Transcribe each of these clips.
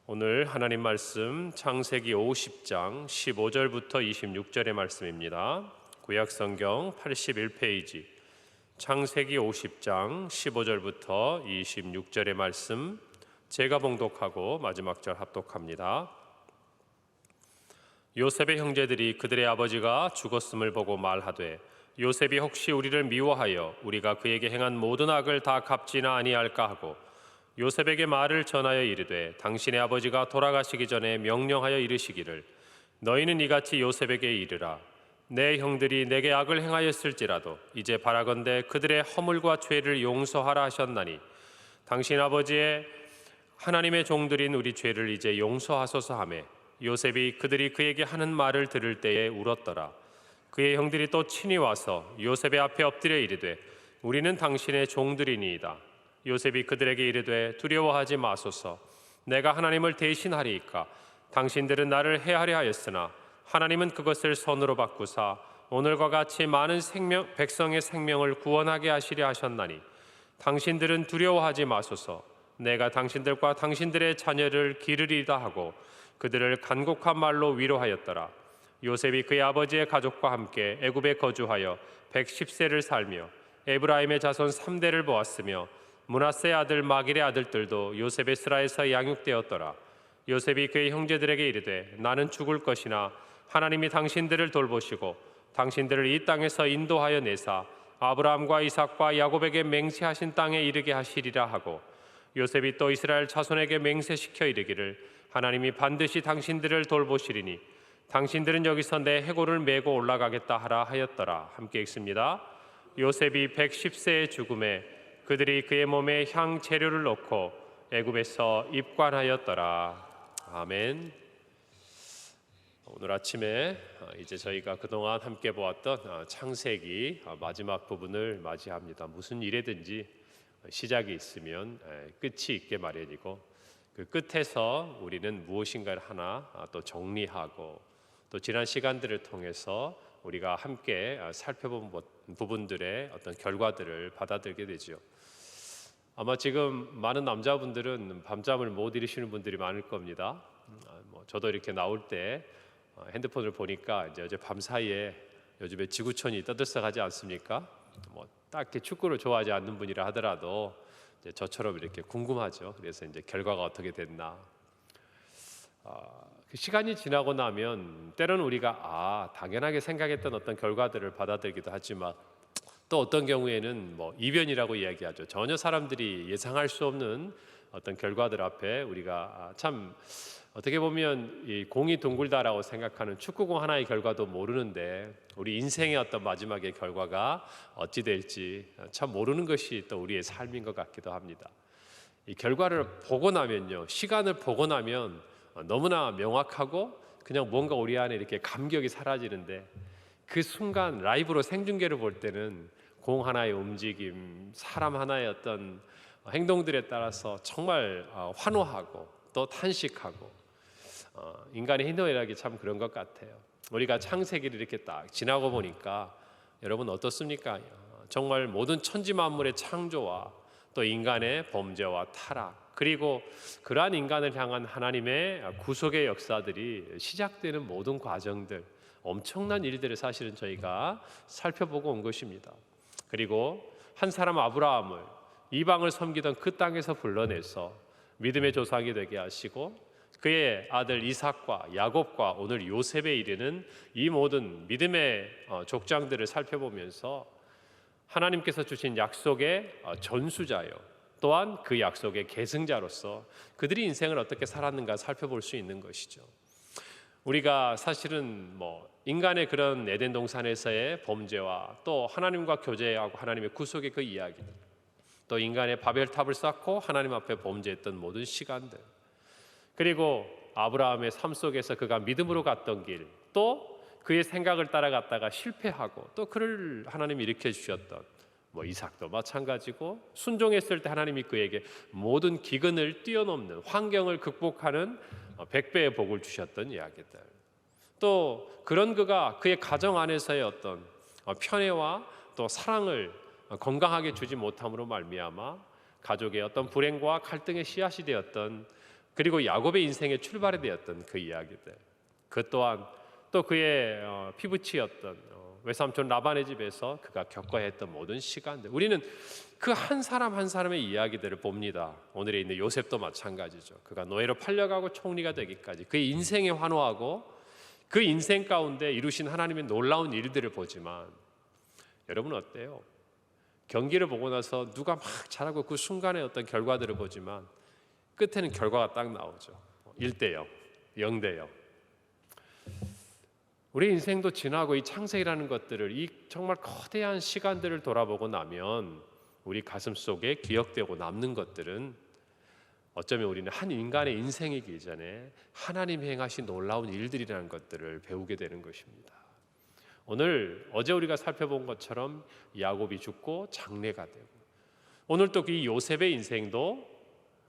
오늘 하나님 말씀 창세기 50장 15절부터 26절의 말씀입니다. 구약성경 81페이지 창세기 50장 15절부터 26절의 말씀 제가 봉독하고 마지막 절 합독합니다. 요셉의 형제들이 그들의 아버지가 죽었음을 보고 말하되 요셉이 혹시 우리를 미워하여 우리가 그에게 행한 모든 악을 다 갚지나 아니할까 하고 요셉에게 말을 전하여 이르되 당신의 아버지가 돌아가시기 전에 명령하여 이르시기를 너희는 이같이 요셉에게 이르라 내 형들이 내게 악을 행하였을지라도 이제 바라건대 그들의 허물과 죄를 용서하라 하셨나니 당신 아버지의 하나님의 종들인 우리 죄를 이제 용서하소서 하매 요셉이 그들이 그에게 하는 말을 들을 때에 울었더라. 그의 형들이 또 친히 와서 요셉의 앞에 엎드려 이르되 우리는 당신의 종들이니이다. 요셉이 그들에게 이르되 두려워하지 마소서. 내가 하나님을 대신하리이까. 당신들은 나를 해하려 하였으나 하나님은 그것을 선으로 바꾸사 오늘과 같이 많은 백성의 생명을 구원하게 하시려 하셨나니 당신들은 두려워하지 마소서. 내가 당신들과 당신들의 자녀를 기르리다 하고 그들을 간곡한 말로 위로하였더라. 요셉이 그의 아버지의 가족과 함께 애굽에 거주하여 110세를 살며 에브라임의 자손 3대를 보았으며 므낫세의 아들 마길의 아들들도 요셉의 스라에서 양육되었더라. 요셉이 그의 형제들에게 이르되 나는 죽을 것이나 하나님이 당신들을 돌보시고 당신들을 이 땅에서 인도하여 내사 아브라함과 이삭과 야곱에게 맹세하신 땅에 이르게 하시리라 하고 요셉이 또 이스라엘 자손에게 맹세시켜 이르기를 하나님이 반드시 당신들을 돌보시리니 당신들은 여기서 내 해골을 메고 올라가겠다 하라 하였더라. 함께 읽습니다. 요셉이 110세의 죽음에 그들이 그의 몸에 향 재료를 넣고 애굽에서 입관하였더라. 아멘. 오늘 아침에 이제 저희가 그동안 함께 보았던 창세기 마지막 부분을 맞이합니다. 무슨 일에든지 시작이 있으면 끝이 있게 마련이고 그 끝에서 우리는 무엇인가를 하나 또 정리하고 또 지난 시간들을 통해서 우리가 함께 살펴본 부분들의 어떤 결과들을 받아들게 되죠. 아마 지금 많은 남자분들은 밤잠을 못 이루시는 분들이 많을 겁니다. 저도 이렇게 나올 때 핸드폰을 보니까 이제 어제 밤 사이에 요즘에 지구촌이 떠들썩하지 않습니까? 딱히 축구를 좋아하지 않는 분이라 하더라도 이제 저처럼 이렇게 궁금하죠. 그래서 이제 결과가 어떻게 됐나. 그 시간이 지나고 나면 때로는 우리가 당연하게 생각했던 어떤 결과들을 받아들이기도 하지만 또 어떤 경우에는 이변이라고 이야기하죠. 전혀 사람들이 예상할 수 없는 어떤 결과들 앞에 우리가 참 어떻게 보면 이 공이 둥글다라고 생각하는 축구공 하나의 결과도 모르는데 우리 인생의 어떤 마지막의 결과가 어찌 될지 참 모르는 것이 또 우리의 삶인 것 같기도 합니다. 이 결과를 보고 나면요, 시간을 보고 나면 너무나 명확하고 그냥 뭔가 우리 안에 이렇게 감격이 사라지는데 그 순간 라이브로 생중계를 볼 때는 공 하나의 움직임, 사람 하나의 어떤 행동들에 따라서 정말 환호하고 또 탄식하고 인간의 행동이라기 참 그런 것 같아요. 우리가 창세기를 이렇게 딱 지나고 보니까 여러분 어떻습니까? 정말 모든 천지 만물의 창조와 또 인간의 범죄와 타락 그리고 그러한 인간을 향한 하나님의 구속의 역사들이 시작되는 모든 과정들 엄청난 일들을 사실은 저희가 살펴보고 온 것입니다. 그리고 한 사람 아브라함을 이방을 섬기던 그 땅에서 불러내서 믿음의 조상이 되게 하시고 그의 아들 이삭과 야곱과 오늘 요셉에 이르는 이 모든 믿음의 족장들을 살펴보면서 하나님께서 주신 약속의 전수자요 또한 그 약속의 계승자로서 그들이 인생을 어떻게 살았는가 살펴볼 수 있는 것이죠. 우리가 사실은 인간의 그런 에덴 동산에서의 범죄와 또 하나님과 교제하고 하나님의 구속의 그 이야기, 또 인간의 바벨탑을 쌓고 하나님 앞에 범죄했던 모든 시간들, 그리고 아브라함의 삶 속에서 그가 믿음으로 갔던 길, 또 그의 생각을 따라갔다가 실패하고 또 그를 하나님이 일으켜 주셨던 이삭도 마찬가지고 순종했을 때 하나님이 그에게 모든 기근을 뛰어넘는 환경을 극복하는 100배의 복을 주셨던 이야기들, 또 그런 그가 그의 가정 안에서의 어떤 편애와 또 사랑을 건강하게 주지 못함으로 말미암아 가족의 어떤 불행과 갈등의 씨앗이 되었던 그리고 야곱의 인생의 출발이 되었던 그 이야기들, 그 또한 또 그의 피부치였던 외삼촌 라반의 집에서 그가 겪어야 했던 모든 시간들, 우리는 그 한 사람 한 사람의 이야기들을 봅니다. 오늘에 있는 요셉도 마찬가지죠. 그가 노예로 팔려가고 총리가 되기까지 그의 인생에 환호하고 그 인생 가운데 이루신 하나님의 놀라운 일들을 보지만, 여러분은 어때요? 경기를 보고 나서 누가 막 잘하고 그 순간의 어떤 결과들을 보지만 끝에는 결과가 딱 나오죠. 1대0, 0대0. 우리 인생도 지나고 이 창세기라는 것들을, 이 정말 거대한 시간들을 돌아보고 나면 우리 가슴 속에 기억되고 남는 것들은 어쩌면 우리는 한 인간의 인생이기 전에 하나님이 행하신 놀라운 일들이라는 것들을 배우게 되는 것입니다. 어제 우리가 살펴본 것처럼 야곱이 죽고 장례가 되고, 오늘 또 이 요셉의 인생도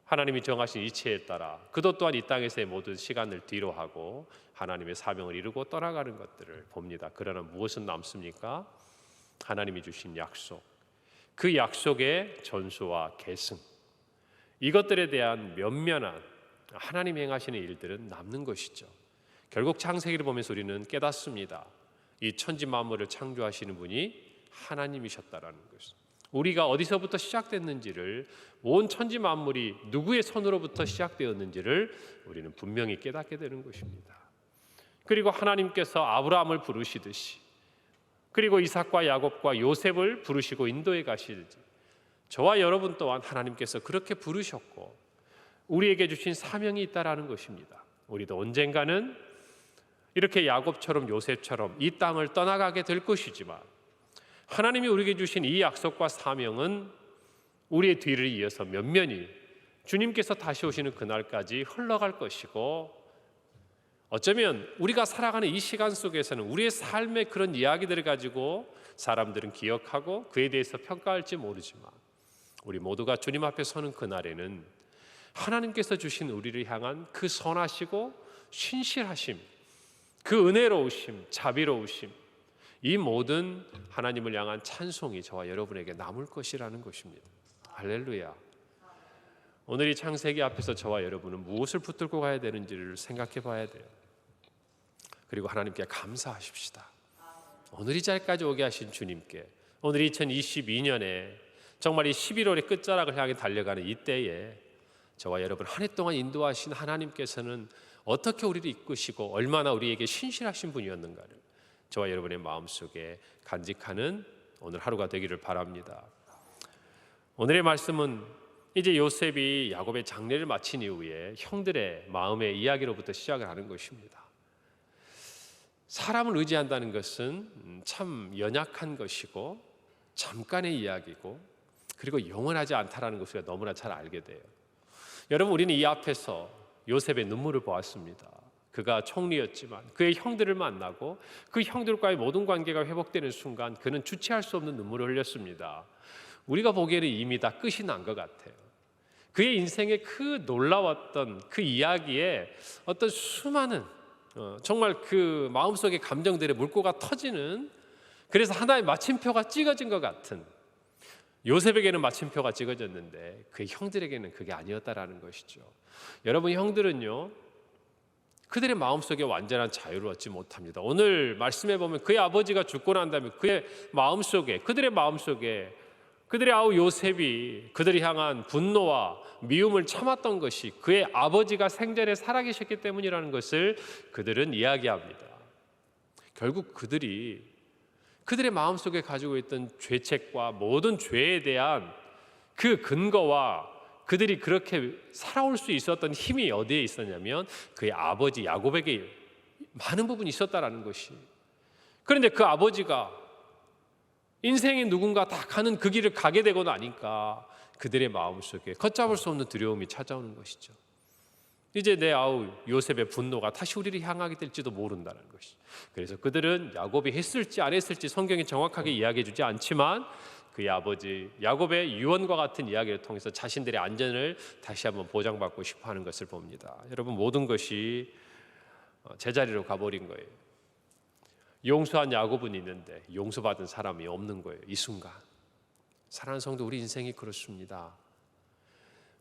하나님이 정하신 이치에 따라 그도 또한 이 땅에서의 모든 시간을 뒤로 하고 하나님의 사명을 이루고 떠나가는 것들을 봅니다. 그러나 무엇은 남습니까? 하나님이 주신 약속, 그 약속의 전수와 계승, 이것들에 대한 면면한 하나님이 행하시는 일들은 남는 것이죠. 결국 창세기를 보면서 우리는 깨닫습니다. 이 천지 만물을 창조하시는 분이 하나님이셨다라는 것을. 우리가 어디서부터 시작됐는지를, 온 천지 만물이 누구의 손으로부터 시작되었는지를 우리는 분명히 깨닫게 되는 것입니다. 그리고 하나님께서 아브라함을 부르시듯이, 그리고 이삭과 야곱과 요셉을 부르시고 인도해 가시듯이, 저와 여러분 또한 하나님께서 그렇게 부르셨고 우리에게 주신 사명이 있다라는 것입니다. 우리도 언젠가는 이렇게 야곱처럼 요셉처럼 이 땅을 떠나가게 될 것이지만, 하나님이 우리에게 주신 이 약속과 사명은 우리의 뒤를 이어서 면면히 주님께서 다시 오시는 그날까지 흘러갈 것이고, 어쩌면 우리가 살아가는 이 시간 속에서는 우리의 삶의 그런 이야기들을 가지고 사람들은 기억하고 그에 대해서 평가할지 모르지만, 우리 모두가 주님 앞에 서는 그날에는 하나님께서 주신 우리를 향한 그 선하시고 신실하심, 그 은혜로우심, 자비로우심, 이 모든 하나님을 향한 찬송이 저와 여러분에게 남을 것이라는 것입니다. 할렐루야. 오늘 이 창세기 앞에서 저와 여러분은 무엇을 붙들고 가야 되는지를 생각해 봐야 돼요. 그리고 하나님께 감사하십시다. 오늘 이 자리까지 오게 하신 주님께, 오늘 2022년에 정말 이 11월의 끝자락을 향해 달려가는 이때에 저와 여러분 한 해 동안 인도하신 하나님께서는 어떻게 우리를 이끄시고 얼마나 우리에게 신실하신 분이었는가를 저와 여러분의 마음속에 간직하는 오늘 하루가 되기를 바랍니다. 오늘의 말씀은 이제 요셉이 야곱의 장례를 마친 이후에 형들의 마음의 이야기로부터 시작을 하는 것입니다. 사람을 의지한다는 것은 참 연약한 것이고 잠깐의 이야기고, 그리고 영원하지 않다라는 것을 너무나 잘 알게 돼요. 여러분, 우리는 이 앞에서 요셉의 눈물을 보았습니다. 그가 총리였지만 그의 형들을 만나고 그 형들과의 모든 관계가 회복되는 순간 그는 주체할 수 없는 눈물을 흘렸습니다. 우리가 보기에는 이미 다 끝이 난 것 같아요. 그의 인생의 그 놀라웠던 그 이야기에 어떤 수많은 정말 그 마음속의 감정들의 물꼬가 터지는, 그래서 하나의 마침표가 찍어진 것 같은, 요셉에게는 마침표가 찍어졌는데 그의 형들에게는 그게 아니었다라는 것이죠. 여러분, 형들은요 그들의 마음속에 완전한 자유를 얻지 못합니다. 오늘 말씀해 보면 그의 아버지가 죽고 난 다음에 그의 마음속에, 그들의 마음속에 그들의 아우 요셉이 그들이 향한 분노와 미움을 참았던 것이 그의 아버지가 생전에 살아계셨기 때문이라는 것을 그들은 이야기합니다. 결국 그들의 마음속에 가지고 있던 죄책과 모든 죄에 대한 그 근거와 그들이 그렇게 살아올 수 있었던 힘이 어디에 있었냐면 그의 아버지 야곱에게 많은 부분이 있었다라는 것이. 그런데 그 아버지가 인생의 누군가 다 가는 그 길을 가게 되고 나니까 그들의 마음속에 걷잡을 수 없는 두려움이 찾아오는 것이죠. 이제 내 아우 요셉의 분노가 다시 우리를 향하게 될지도 모른다는 것이. 그래서 그들은 야곱이 했을지 안 했을지 성경이 정확하게 이야기해 주지 않지만 그의 아버지 야곱의 유언과 같은 이야기를 통해서 자신들의 안전을 다시 한번 보장받고 싶어하는 것을 봅니다. 여러분, 모든 것이 제자리로 가버린 거예요. 용서한 야곱은 있는데 용서받은 사람이 없는 거예요. 이 순간. 사랑하는 성도, 우리 인생이 그렇습니다.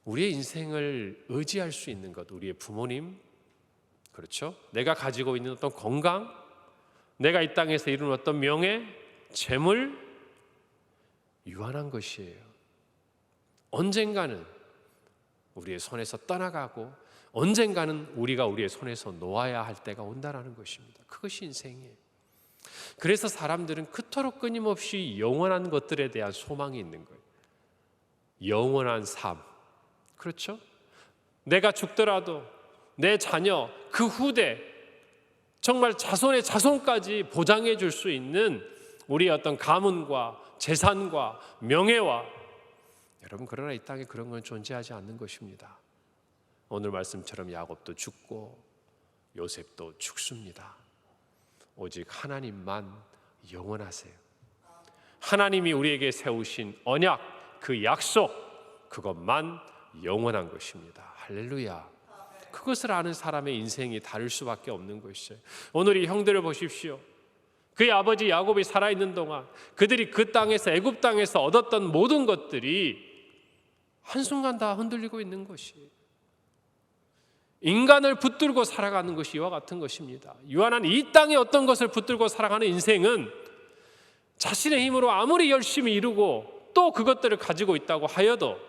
우리의 인생을 의지할 수 있는 것, 우리의 부모님, 그렇죠? 내가 가지고 있는 어떤 건강, 내가 이 땅에서 이룬 어떤 명예, 재물, 유한한 것이에요. 언젠가는 우리의 손에서 떠나가고 언젠가는 우리가 우리의 손에서 놓아야 할 때가 온다는 것입니다. 그것이 인생이에요. 그래서 사람들은 그토록 끊임없이 영원한 것들에 대한 소망이 있는 거예요. 영원한 삶, 그렇죠? 내가 죽더라도 내 자녀, 그 후대, 정말 자손의 자손까지 보장해 줄 수 있는 우리의 어떤 가문과 재산과 명예와, 여러분, 그러나 이 땅에 그런 건 존재하지 않는 것입니다. 오늘 말씀처럼 야곱도 죽고 요셉도 죽습니다. 오직 하나님만 영원하세요. 하나님이 우리에게 세우신 언약, 그 약속, 그것만 영원한 것입니다. 할렐루야. 그것을 아는 사람의 인생이 다를 수밖에 없는 것이죠. 오늘 이 형들을 보십시오. 그의 아버지 야곱이 살아있는 동안 그들이 그 땅에서, 애굽 땅에서 얻었던 모든 것들이 한순간 다 흔들리고 있는 것이에요. 인간을 붙들고 살아가는 것이 이와 같은 것입니다. 유한한 이 땅의 어떤 것을 붙들고 살아가는 인생은 자신의 힘으로 아무리 열심히 이루고 또 그것들을 가지고 있다고 하여도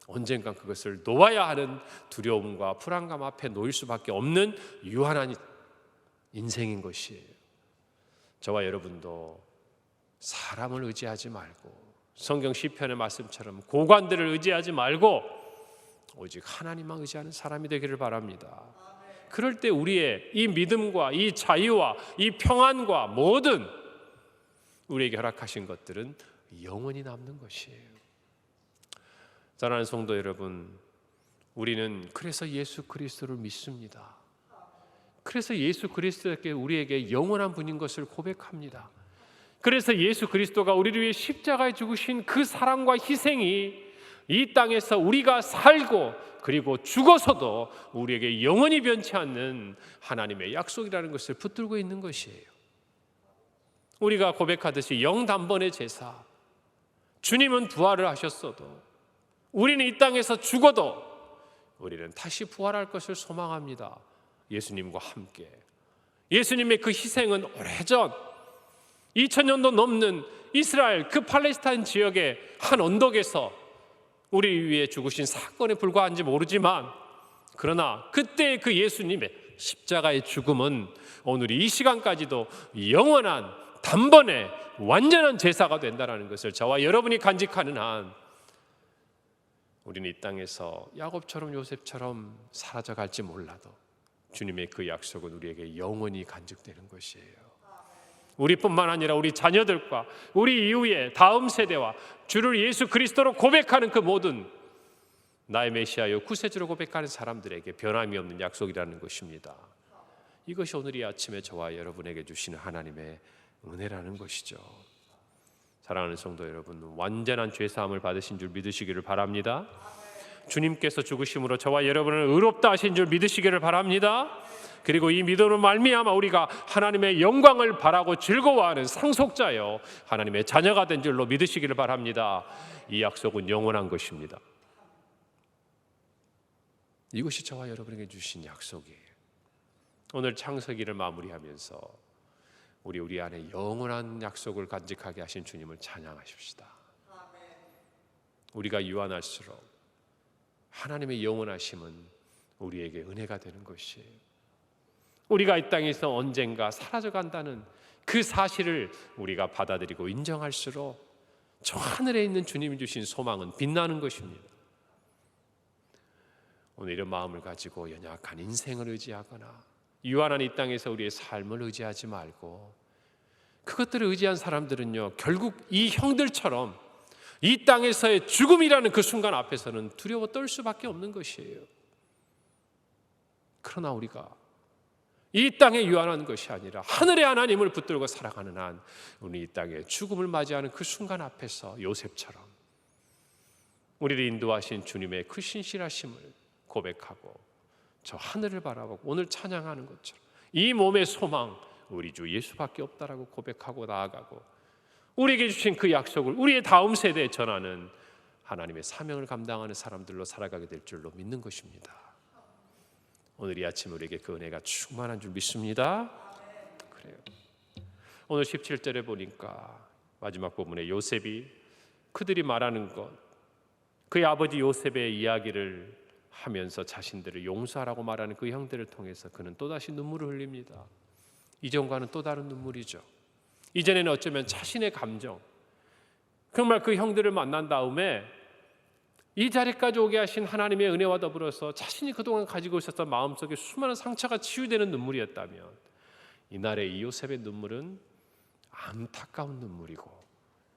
언젠간 그것을 놓아야 하는 두려움과 불안감 앞에 놓일 수밖에 없는 유한한 인생인 것이에요. 저와 여러분도 사람을 의지하지 말고 성경 시편의 말씀처럼 고관들을 의지하지 말고 오직 하나님만 의지하는 사람이 되기를 바랍니다. 그럴 때 우리의 이 믿음과 이 자유와 이 평안과 모든 우리에게 허락하신 것들은 영원히 남는 것이에요. 사랑하는 성도 여러분, 우리는 그래서 예수 그리스도를 믿습니다. 그래서 예수 그리스도께 우리에게 영원한 분인 것을 고백합니다. 그래서 예수 그리스도가 우리를 위해 십자가에 죽으신 그 사랑과 희생이 이 땅에서 우리가 살고 그리고 죽어서도 우리에게 영원히 변치 않는 하나님의 약속이라는 것을 붙들고 있는 것이에요. 우리가 고백하듯이 영단번의 제사, 주님은 부활을 하셨어도 우리는 이 땅에서 죽어도 우리는 다시 부활할 것을 소망합니다. 예수님과 함께. 예수님의 그 희생은 오래전 2000년도 넘는 이스라엘 그 팔레스타인 지역의 한 언덕에서 우리 위해 죽으신 사건에 불과한지 모르지만, 그러나 그때 그 예수님의 십자가의 죽음은 오늘 이 시간까지도 영원한 단번에 완전한 제사가 된다는 것을 저와 여러분이 간직하는 한 우리는 이 땅에서 야곱처럼 요셉처럼 사라져갈지 몰라도 주님의 그 약속은 우리에게 영원히 간직되는 것이에요. 우리뿐만 아니라 우리 자녀들과 우리 이후의 다음 세대와 주를 예수 그리스도로 고백하는 그 모든 나의 메시아여 구세주로 고백하는 사람들에게 변함이 없는 약속이라는 것입니다. 이것이 오늘 이 아침에 저와 여러분에게 주시는 하나님의 은혜라는 것이죠. 사랑하는 성도 여러분, 완전한 죄사함을 받으신 줄 믿으시기를 바랍니다. 주님께서 죽으심으로 저와 여러분을 의롭다 하신 줄 믿으시기를 바랍니다. 그리고 이 믿음으로 말미암아 우리가 하나님의 영광을 바라고 즐거워하는 상속자여 하나님의 자녀가 된 줄로 믿으시기를 바랍니다. 이 약속은 영원한 것입니다. 이것이 저와 여러분에게 주신 약속이에요. 오늘 창세기를 마무리하면서 우리 안에 영원한 약속을 간직하게 하신 주님을 찬양하십시다. 우리가 유한할수록 하나님의 영원하심은 우리에게 은혜가 되는 것이에요. 우리가 이 땅에서 언젠가 사라져간다는 그 사실을 우리가 받아들이고 인정할수록 저 하늘에 있는 주님이 주신 소망은 빛나는 것입니다. 오늘 이런 마음을 가지고 연약한 인생을 의지하거나 유한한 이 땅에서 우리의 삶을 의지하지 말고, 그것들을 의지한 사람들은요 결국 이 형들처럼 이 땅에서의 죽음이라는 그 순간 앞에서는 두려워 떨 수밖에 없는 것이에요. 그러나 우리가 이 땅에 유한한 것이 아니라 하늘의 하나님을 붙들고 살아가는 한 우리 이 땅에 죽음을 맞이하는 그 순간 앞에서 요셉처럼 우리를 인도하신 주님의 그 신실하심을 고백하고 저 하늘을 바라보고 오늘 찬양하는 것처럼 이 몸의 소망 우리 주 예수밖에 없다라고 고백하고 나아가고 우리에게 주신 그 약속을 우리의 다음 세대에 전하는 하나님의 사명을 감당하는 사람들로 살아가게 될 줄로 믿는 것입니다. 오늘 이 아침 우리에게 그 은혜가 충만한 줄 믿습니다. 그래요. 오늘 17절에 보니까 마지막 부분에 요셉이 그들이 말하는 것, 그의 아버지 요셉의 이야기를 하면서 자신들을 용서하라고 말하는 그 형들을 통해서 그는 또다시 눈물을 흘립니다. 이전과는 또 다른 눈물이죠. 이전에는 어쩌면 자신의 감정, 정말 그 형들을 만난 다음에 이 자리까지 오게 하신 하나님의 은혜와 더불어서 자신이 그동안 가지고 있었던 마음속에 수많은 상처가 치유되는 눈물이었다면, 이날의 이 요셉의 눈물은 안타까운 눈물이고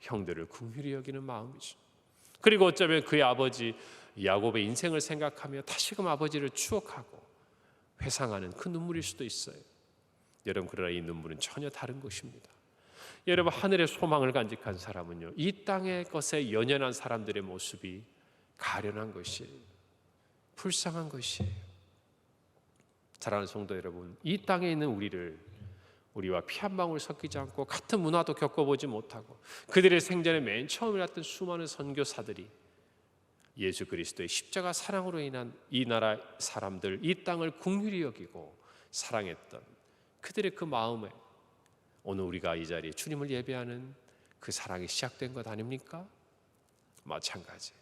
형들을 긍휼히 여기는 마음이죠. 그리고 어쩌면 그의 아버지 야곱의 인생을 생각하며 다시금 아버지를 추억하고 회상하는 그 눈물일 수도 있어요. 여러분, 그러나 이 눈물은 전혀 다른 것입니다. 여러분, 하늘의 소망을 간직한 사람은요, 이 땅의 것에 연연한 사람들의 모습이 가련한 것이에요. 불쌍한 것이에요. 사랑하는 성도 여러분, 이 땅에 있는 우리와 피 한 방울 섞이지 않고 같은 문화도 겪어보지 못하고 그들의 생전에 맨 처음 일어났던 수많은 선교사들이 예수 그리스도의 십자가 사랑으로 인한 이 나라 사람들, 이 땅을 긍휼히 여기고 사랑했던 그들의 그 마음에 오늘 우리가 이 자리에 주님을 예배하는 그 사랑이 시작된 것 아닙니까? 마찬가지.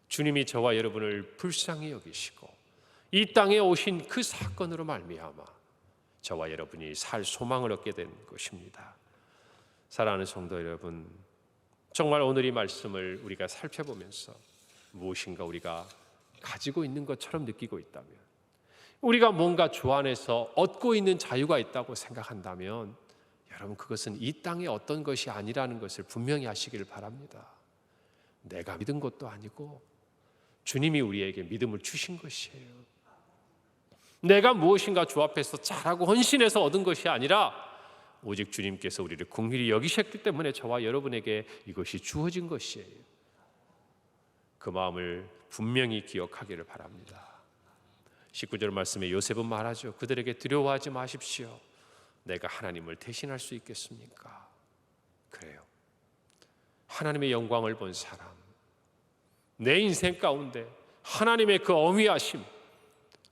주님이 저와 여러분을 불쌍히 여기시고 이 땅에 오신 그 사건으로 말미암아 저와 여러분이 살 소망을 얻게 된 것입니다. 사랑하는 성도 여러분, 정말 오늘 이 말씀을 우리가 살펴보면서 무엇인가 우리가 가지고 있는 것처럼 느끼고 있다면, 우리가 뭔가 주 안에서 얻고 있는 자유가 있다고 생각한다면, 여러분, 그것은 이 땅의 어떤 것이 아니라는 것을 분명히 아시기를 바랍니다. 내가 믿은 것도 아니고 주님이 우리에게 믿음을 주신 것이에요. 내가 무엇인가 주 앞에서 잘하고 헌신해서 얻은 것이 아니라 오직 주님께서 우리를 긍휼히 여기셨기 때문에 저와 여러분에게 이것이 주어진 것이에요. 그 마음을 분명히 기억하기를 바랍니다. 19절 말씀에 요셉은 말하죠. 그들에게 두려워하지 마십시오. 내가 하나님을 대신할 수 있겠습니까? 그래요. 하나님의 영광을 본 사람, 내 인생 가운데 하나님의 그 어미하심,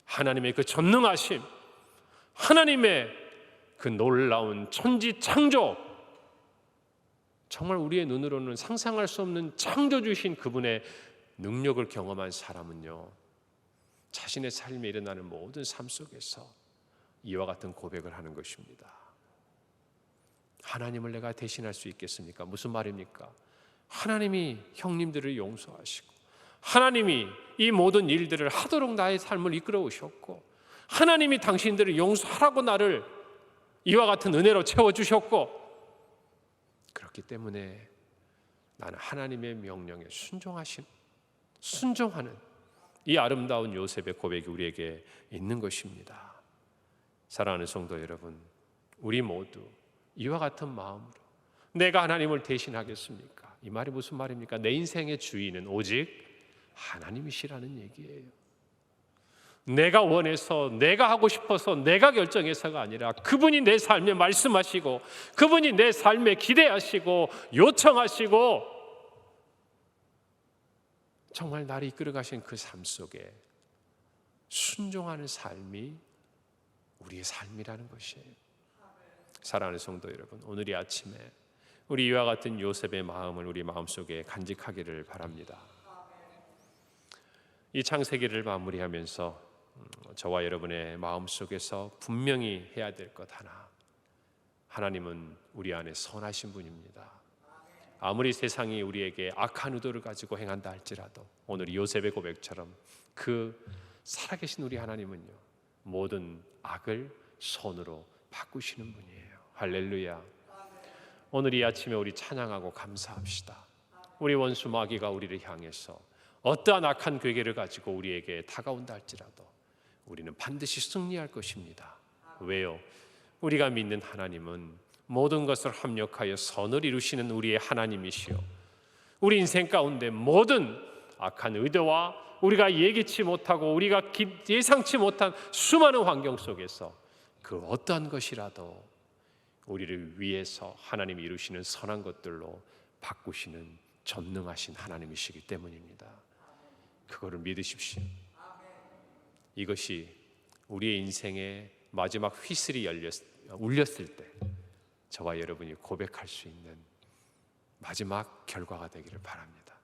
하나님의 그 전능하심, 하나님의 그 놀라운 천지 창조, 정말 우리의 눈으로는 상상할 수 없는 창조주신 그분의 능력을 경험한 사람은요, 자신의 삶에 일어나는 모든 삶 속에서 이와 같은 고백을 하는 것입니다. 하나님을 내가 대신할 수 있겠습니까? 무슨 말입니까? 하나님이 형님들을 용서하시고 하나님이 이 모든 일들을 하도록 나의 삶을 이끌어 오셨고 하나님이 당신들을 용서하라고 나를 이와 같은 은혜로 채워주셨고, 그렇기 때문에 나는 하나님의 명령에 순종하는 이 아름다운 요셉의 고백이 우리에게 있는 것입니다. 사랑하는 성도 여러분, 우리 모두 이와 같은 마음으로 내가 하나님을 대신하겠습니까? 이 말이 무슨 말입니까? 내 인생의 주인은 오직 하나님이시라는 얘기예요. 내가 원해서, 내가 하고 싶어서, 내가 결정해서가 아니라 그분이 내 삶에 말씀하시고 그분이 내 삶에 기대하시고 요청하시고 정말 나를 이끌어 가신 그 삶 속에 순종하는 삶이 우리의 삶이라는 것이에요. 사랑하는 성도 여러분, 오늘 이 아침에 우리 이와 같은 요셉의 마음을 우리 마음속에 간직하기를 바랍니다. 이 창세기를 마무리하면서 저와 여러분의 마음속에서 분명히 해야 될 것 하나, 하나님은 우리 안에 선하신 분입니다. 아무리 세상이 우리에게 악한 의도를 가지고 행한다 할지라도 오늘 요셉의 고백처럼 그 살아계신 우리 하나님은요, 모든 악을 선으로 바꾸시는 분이에요. 할렐루야. 오늘 이 아침에 우리 찬양하고 감사합시다. 우리 원수 마귀가 우리를 향해서 어떠한 악한 괴계를 가지고 우리에게 다가온다 할지라도 우리는 반드시 승리할 것입니다. 왜요? 우리가 믿는 하나님은 모든 것을 합력하여 선을 이루시는 우리의 하나님이시요, 우리 인생 가운데 모든 악한 의도와 우리가 예기치 못하고 우리가 예상치 못한 수많은 환경 속에서 그 어떠한 것이라도 우리를 위해서 하나님이 이루시는 선한 것들로 바꾸시는 전능하신 하나님이시기 때문입니다. 그거를 믿으십시오. 이것이 우리의 인생의 마지막 휘슬이 울렸을 때 저와 여러분이 고백할 수 있는 마지막 결과가 되기를 바랍니다.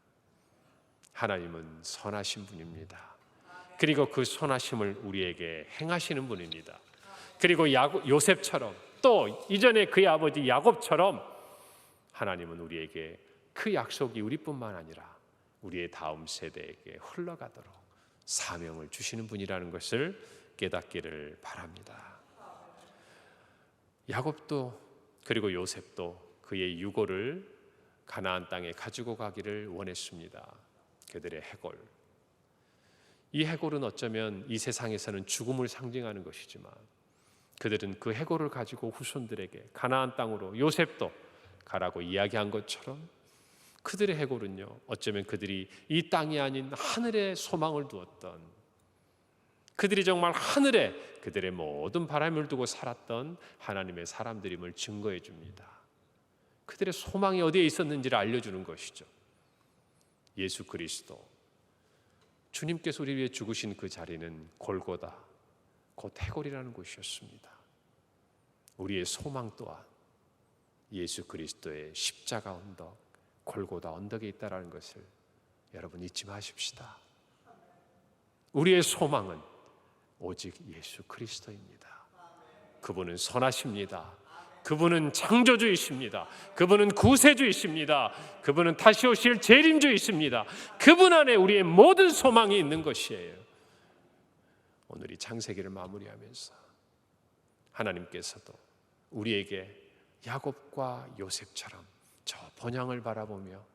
하나님은 선하신 분입니다. 그리고 그 선하심을 우리에게 행하시는 분입니다. 그리고 요셉처럼 또 이전에 그의 아버지 야곱처럼 하나님은 우리에게 그 약속이 우리뿐만 아니라 우리의 다음 세대에게 흘러가도록 사명을 주시는 분이라는 것을 깨닫기를 바랍니다. 야곱도 그리고 요셉도 그의 유고를 가나안 땅에 가지고 가기를 원했습니다. 그들의 해골. 이 해골은 어쩌면 이 세상에서는 죽음을 상징하는 것이지만 그들은 그 해골을 가지고 후손들에게 가나안 땅으로 요셉도 가라고 이야기한 것처럼 그들의 해골은요, 어쩌면 그들이 이 땅이 아닌 하늘에 소망을 두었던, 그들이 정말 하늘에 그들의 모든 바람을 두고 살았던 하나님의 사람들임을 증거해 줍니다. 그들의 소망이 어디에 있었는지를 알려주는 것이죠. 예수 그리스도, 주님께서 우리 위해 죽으신 그 자리는 골고다, 곧 해골이라는 곳이었습니다. 우리의 소망 또한 예수 그리스도의 십자가 언덕, 골고다 언덕에 있다라는 것을 여러분 잊지 마십시다. 우리의 소망은 오직 예수 그리스도입니다. 그분은 선하십니다. 그분은 창조주이십니다. 그분은 구세주이십니다. 그분은 다시 오실 재림주이십니다. 그분 안에 우리의 모든 소망이 있는 것이에요. 오늘 이 창세기를 마무리하면서 하나님께서도 우리에게 야곱과 요셉처럼 저 번향을 바라보며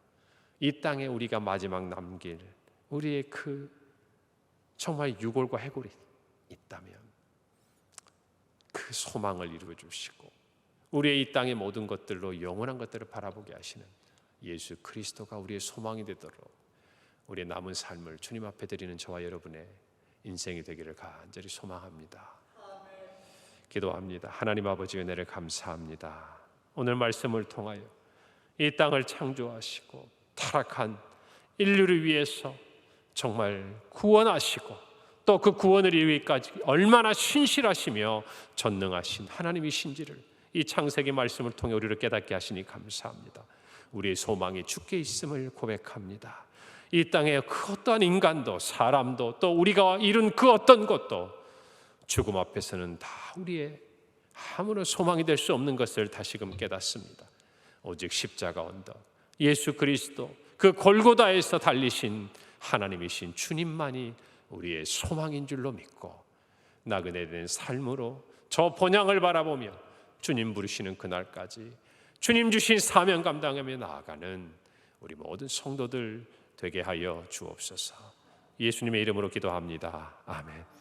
이 땅에 우리가 마지막 남길 우리의 그 정말 유골과 해골이 있다면 그 소망을 이루어 주시고 우리의 이 땅의 모든 것들로 영원한 것들을 바라보게 하시는 예수 그리스도가 우리의 소망이 되도록 우리의 남은 삶을 주님 앞에 드리는 저와 여러분의 인생이 되기를 간절히 소망합니다. 기도합니다. 하나님 아버지 은혜를 감사합니다. 오늘 말씀을 통하여 이 땅을 창조하시고 타락한 인류를 위해서 정말 구원하시고 또 그 구원을 이루기까지 얼마나 신실하시며 전능하신 하나님이신지를 이 창세기 말씀을 통해 우리를 깨닫게 하시니 감사합니다. 우리의 소망이 주께 있음을 고백합니다. 이 땅의 그 어떠한 인간도 사람도 또 우리가 이룬 그 어떤 것도 죽음 앞에서는 다 우리의 아무런 소망이 될 수 없는 것을 다시금 깨닫습니다. 오직 십자가 언덕 예수 그리스도 그 골고다에서 달리신 하나님이신 주님만이 우리의 소망인 줄로 믿고 나그네 된 삶으로 저 본향을 바라보며 주님 부르시는 그날까지 주님 주신 사명 감당하며 나아가는 우리 모든 성도들 되게 하여 주옵소서. 예수님의 이름으로 기도합니다. 아멘.